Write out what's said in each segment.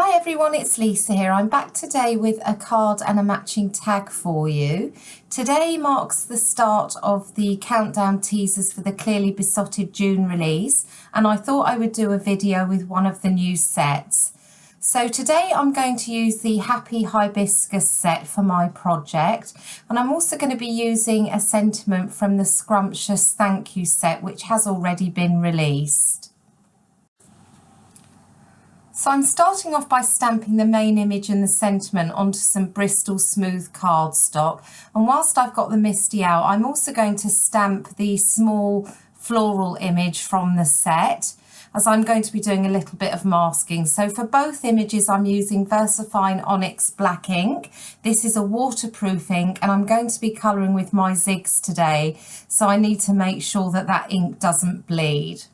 Hi everyone, it's Lisa here. I'm back today with a card and a matching tag for you. Today marks the start of the countdown teasers for the Clearly Besotted June release, and I thought I would do a video with one of the new sets. So today I'm going to use the Happy Hibiscus set for my project, and I'm also going to be using a sentiment from the Scrumptious Thank You set, which has already been released. So I'm starting off by stamping the main image and the sentiment onto some Bristol smooth cardstock, and whilst I've got the MISTI out, I'm also going to stamp the small floral image from the set, as I'm going to be doing a little bit of masking. So for both images I'm using VersaFine ONYX black ink. This is a waterproof ink, and I'm going to be colouring with my zigs today, so I need to make sure that that ink doesn't bleed.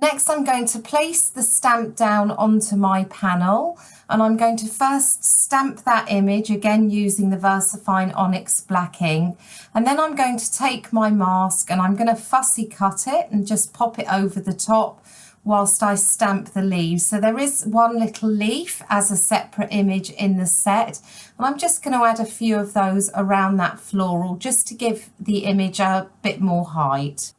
Next, I'm going to place the stamp down onto my panel, and I'm going to first stamp that image, again using the VersaFine ONYX black ink, and then I'm going to take my mask and I'm going to fussy cut it and just pop it over the top whilst I stamp the leaves. So there is one little leaf as a separate image in the set, and I'm just going to add a few of those around that floral just to give the image a bit more height.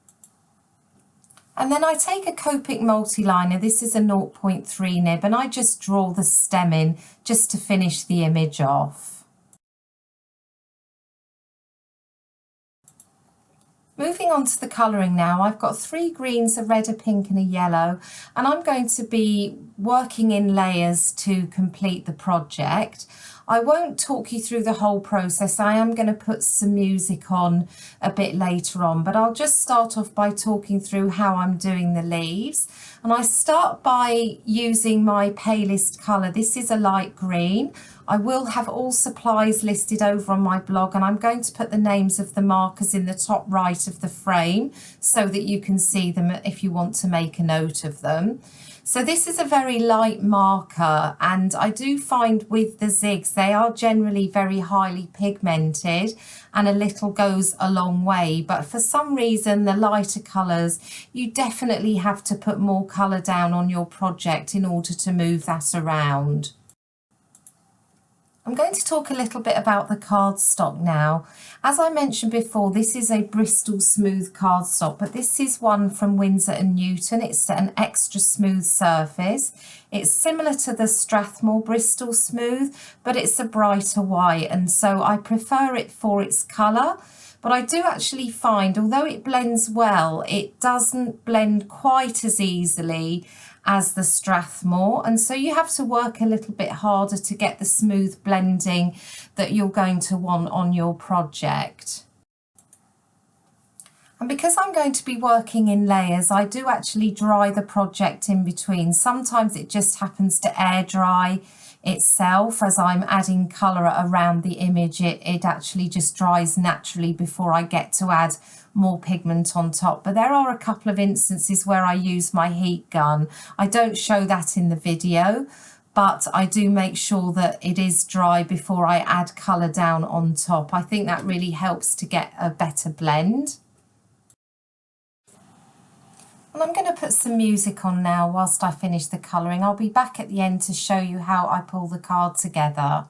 And then I take a Copic multi-liner, this is a 0.3 nib, and I just draw the stem in just to finish the image off. Moving on to the colouring now, I've got 3 greens, a red, a pink and a yellow, and I'm going to be working in layers to complete the project. I won't talk you through the whole process. I am going to put some music on a bit later on, but I'll just start off by talking through how I'm doing the leaves. And I start by using my palest colour. This is a light green. I will have all supplies listed over on my blog, and I'm going to put the names of the markers in the top right of the frame so that you can see them if you want to make a note of them. So this is a very light marker, and I do find with the zigs they are generally very highly pigmented, and a little goes a long way, but for some reason the lighter colours, you definitely have to put more colour down on your project in order to move that around. I'm going to talk a little bit about the cardstock now. As I mentioned before, this is a Bristol smooth cardstock, but this is one from Winsor & Newton. It's an extra smooth surface. It's similar to the Strathmore Bristol smooth, but it's a brighter white, and so I prefer it for its colour. But I do actually find, although it blends well, it doesn't blend quite as easily as the Strathmore, and so you have to work a little bit harder to get the smooth blending that you're going to want on your project. And because I'm going to be working in layers, I do actually dry the project in between. Sometimes it just happens to air dry itself as I'm adding colour around the image. It actually just dries naturally before I get to add more pigment on top. But there are a couple of instances where I use my heat gun. I don't show that in the video, but I do make sure that it is dry before I add colour down on top. I think that really helps to get a better blend. And I'm going to put some music on now whilst I finish the colouring. I'll be back at the end to show you how I pull the card together.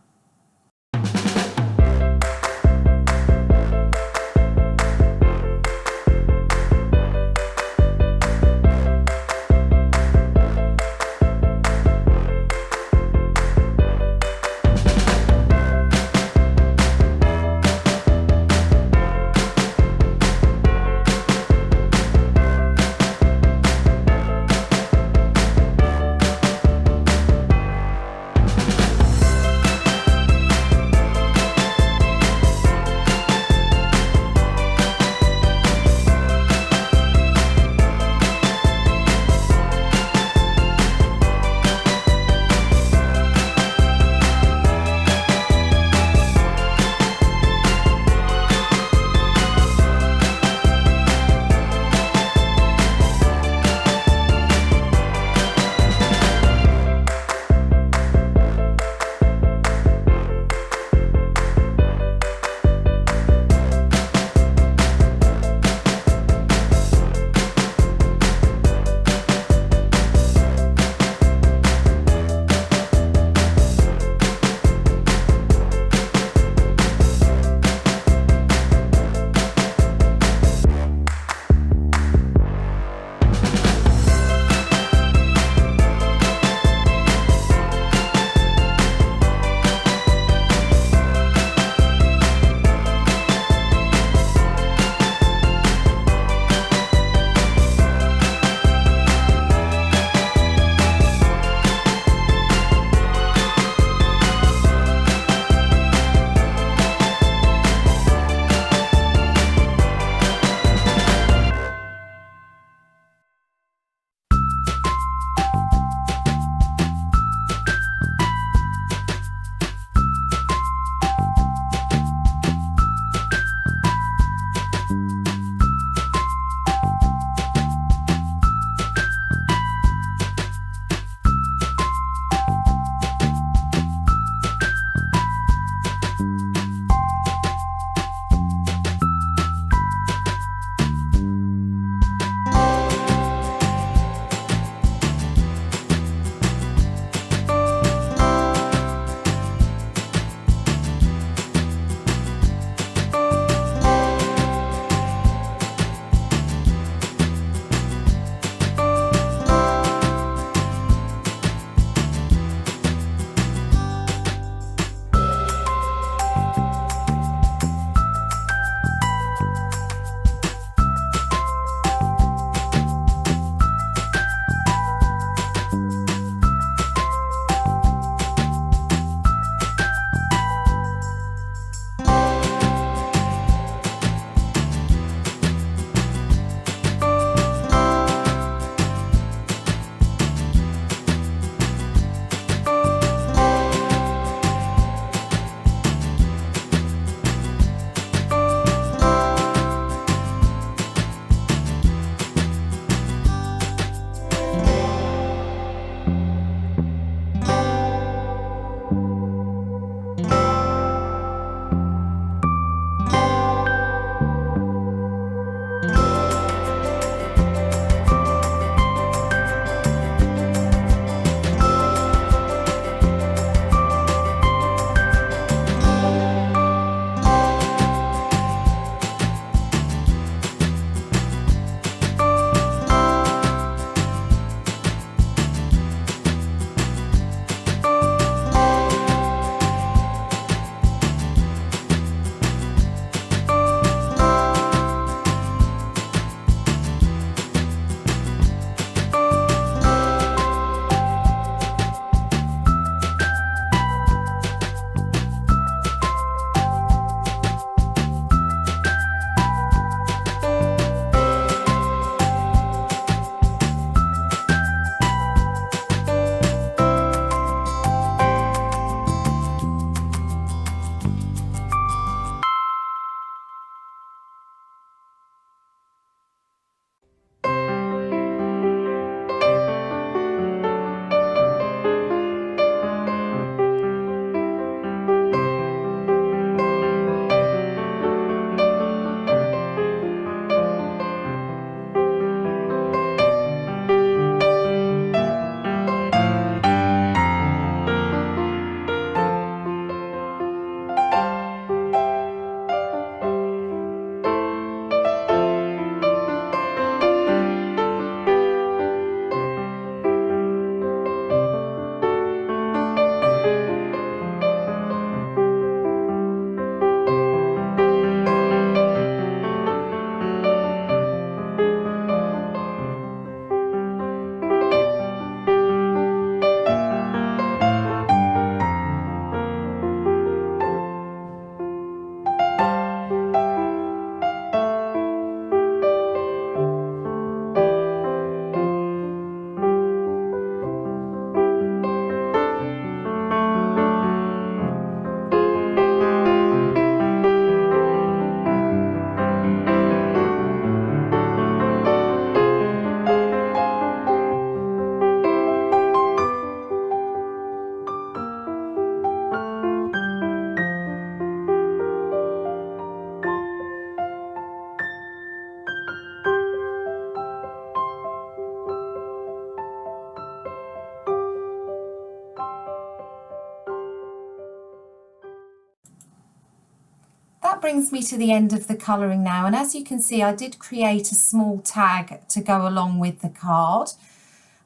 that brings me to the end of the colouring now, and as you can see I did create a small tag to go along with the card.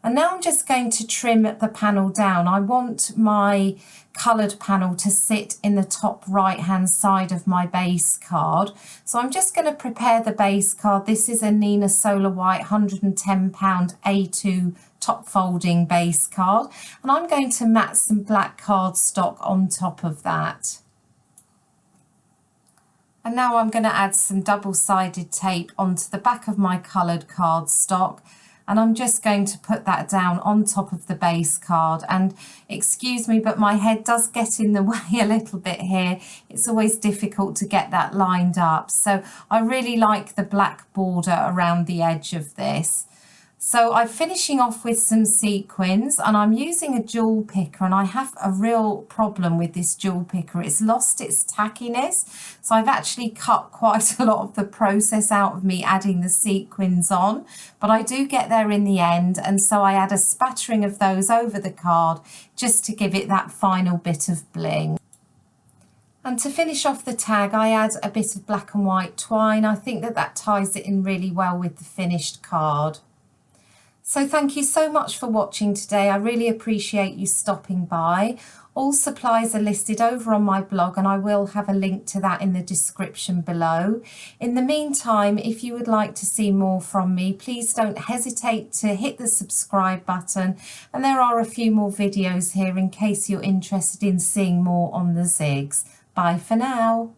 And now I'm just going to trim the panel down. I want my coloured panel to sit in the top right hand side of my base card. So I'm just going to prepare the base card. This is a Nina Solar White £110 A2 top folding base card. And I'm going to mat some black cardstock on top of that. And now I'm going to add some double-sided tape onto the back of my coloured cardstock. And I'm just going to put that down on top of the base card. And excuse me, but my head does get in the way a little bit here. It's always difficult to get that lined up. So I really like the black border around the edge of this. So I'm finishing off with some sequins, and I'm using a jewel picker, and I have a real problem with this jewel picker. It's lost its tackiness. So I've actually cut quite a lot of the process out of me adding the sequins on, but I do get there in the end. And so I add a spattering of those over the card just to give it that final bit of bling. And to finish off the tag, I add a bit of black and white twine. I think that that ties it in really well with the finished card. So thank you so much for watching today. I really appreciate you stopping by. All supplies are listed over on my blog, and I will have a link to that in the description below. In the meantime, if you would like to see more from me, please don't hesitate to hit the subscribe button, and there are a few more videos here in case you're interested in seeing more on the zigs. Bye for now.